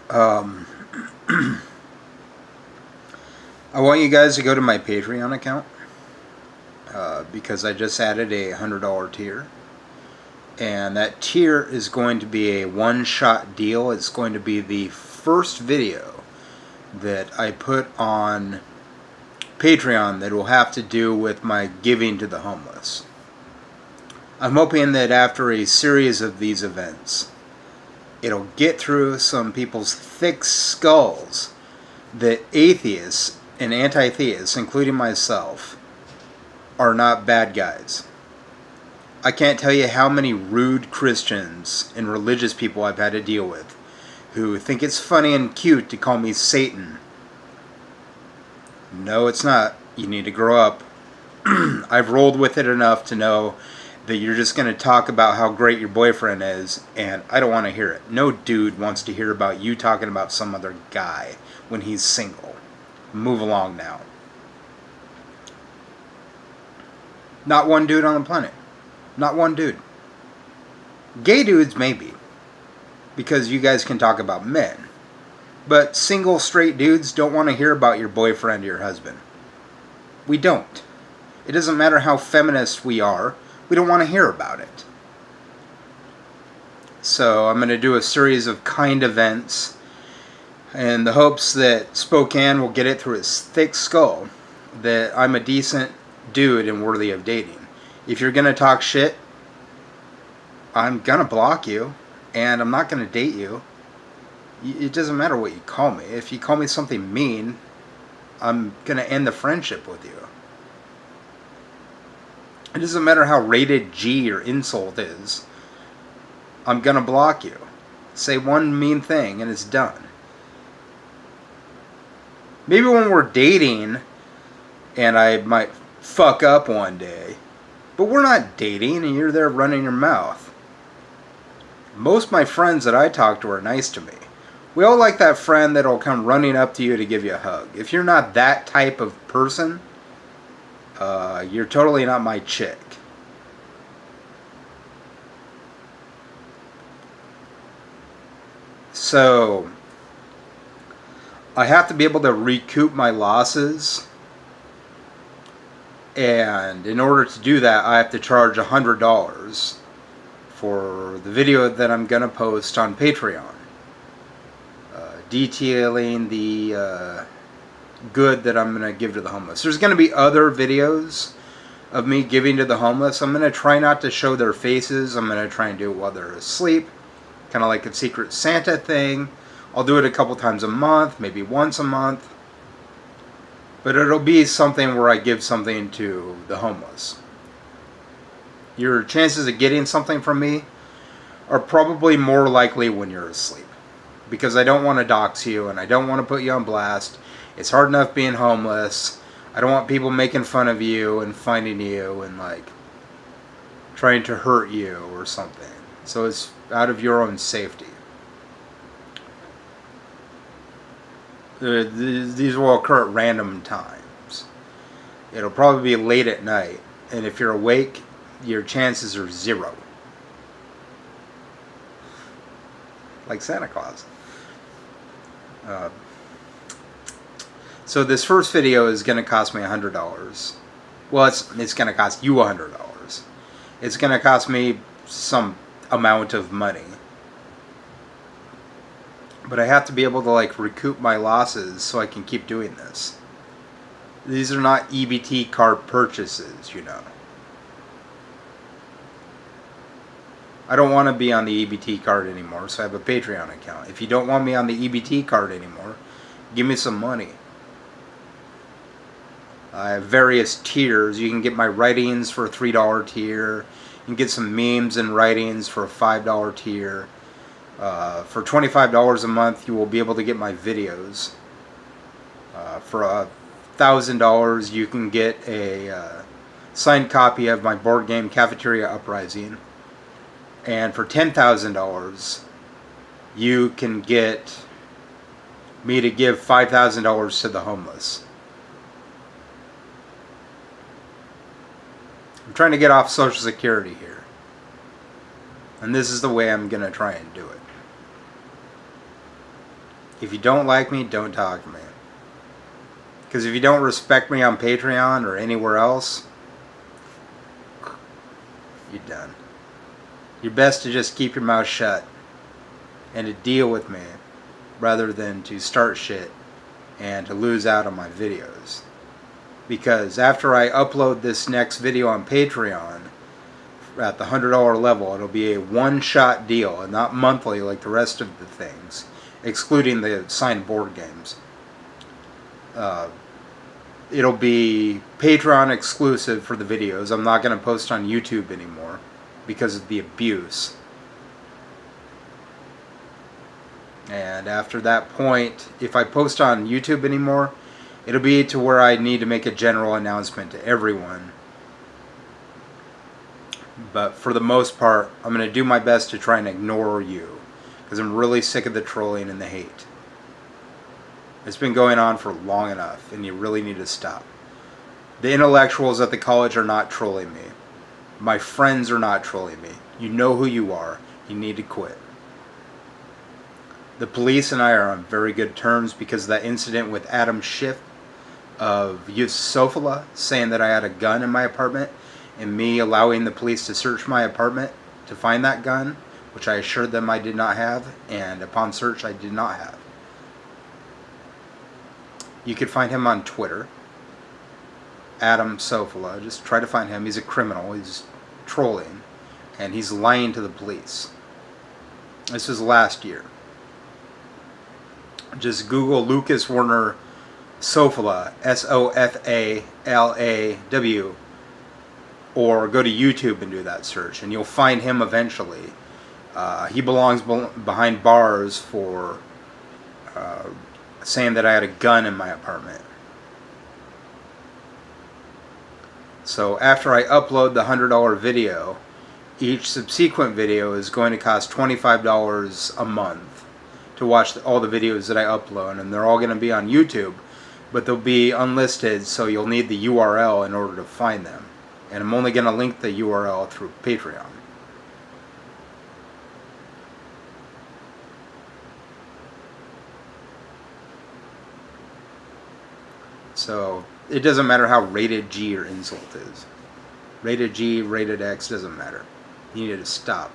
Um, I want you guys to go to my Patreon account because I just added a $100 tier. And that tier is going to be a one-shot deal. It's going to be the first video that I put on Patreon that will have to do with my giving to the homeless. I'm hoping that after a series of these events, it'll get through some people's thick skulls that atheists and anti-theists, including myself, are not bad guys. I can't tell you how many rude Christians and religious people I've had to deal with who think it's funny and cute to call me Satan. No, it's not. You need to grow up. I've rolled with it enough to know that you're just going to talk about how great your boyfriend is, and I don't want to hear it. No dude wants to hear about you talking about some other guy when he's single. Move along now. Not one dude on the planet. Not one dude. Gay dudes, maybe. Because you guys can talk about men. But single straight dudes don't want to hear about your boyfriend or your husband. We don't. It doesn't matter how feminist we are. We don't want to hear about it. So I'm going to do a series of kind events in the hopes that Spokane will get it through its thick skull that I'm a decent dude and worthy of dating. If you're going to talk shit, I'm going to block you, and I'm not going to date you. It doesn't matter what you call me. If you call me something mean, I'm going to end the friendship with you. It doesn't matter how rated G your insult is. I'm going to block you. Say one mean thing, and it's done. Maybe when we're dating, and I might fuck up one day, but we're not dating, and you're there running your mouth. Most of my friends that I talk to are nice to me. We all like that friend that'll come running up to you to give you a hug. If you're not that type of person, you're totally not my chick. So, I have to be able to recoup my losses. And in order to do that, I have to charge $100 for the video that I'm going to post on Patreon. Detailing the good that I'm going to give to the homeless. There's going to be other videos of me giving to the homeless. I'm going to try not to show their faces. I'm going to try and do it while they're asleep. Kind of like a Secret Santa thing. I'll do it a couple times a month, maybe once a month. But it'll be something where I give something to the homeless. Your chances of getting something from me are probably more likely when you're asleep. Because I don't want to dox you and I don't want to put you on blast. It's hard enough being homeless. I don't want people making fun of you and finding you and like trying to hurt you or something. So it's out of your own safety. These will occur at random times. It'll probably be late at night. And if you're awake, your chances are 0. Like Santa Claus. So this first video is going to cost me $100. Well, it's going to cost you $100. It's going to cost me some amount of money. But I have to be able to like recoup my losses so I can keep doing this. These are not EBT card purchases, you know. I don't want to be on the EBT card anymore, so I have a Patreon account. If you don't want me on the EBT card anymore, give me some money. I have various tiers. You can get my writings for a $3 tier. You can get some memes and writings for a $5 tier. For $25 a month, you will be able to get my videos. For $1,000, you can get a signed copy of my board game Cafeteria Uprising. And for $10,000, you can get me to give $5,000 to the homeless. I'm trying to get off Social Security here. And this is the way I'm going to try and do it. If you don't like me, don't talk to me. Because if you don't respect me on Patreon or anywhere else, you're done. You're best to just keep your mouth shut and to deal with me rather than to start shit and to lose out on my videos. Because after I upload this next video on Patreon at the $100 level, it'll be a one-shot deal and not monthly like the rest of the things, excluding the signed board games. It'll be Patreon exclusive for the videos. I'm not going to post on YouTube anymore because of the abuse. And after that point, if I post on YouTube anymore, it'll be to where I need to make a general announcement to everyone. But for the most part, I'm going to do my best to try and ignore you, because I'm really sick of the trolling and the hate. It's been going on for long enough, and you really need to stop. The intellectuals at the college are not trolling me. My friends are not trolling me. You know who you are. You need to quit. The police and I are on very good terms because of that incident with Adam Schiff of SOFALAW saying that I had a gun in my apartment, and me allowing the police to search my apartment to find that gun, which I assured them I did not have, and upon search I did not have. You could find him on Twitter, Adam SOFALAW. Just try to find him. He's a criminal. He's trolling, and he's lying to the police. This was last year. Just Google Lucas Werner SOFALAW, SOFALAW, or go to YouTube and do that search, and you'll find him eventually. He belongs behind bars for saying that I had a gun in my apartment. So after I upload the $100 video, each subsequent video is going to cost $25 a month to watch all the videos that I upload, and they're all going to be on YouTube, but they'll be unlisted, so you'll need the URL in order to find them. And I'm only going to link the URL through Patreon. So it doesn't matter how rated G your insult is. Rated G, rated X, doesn't matter. You need to stop.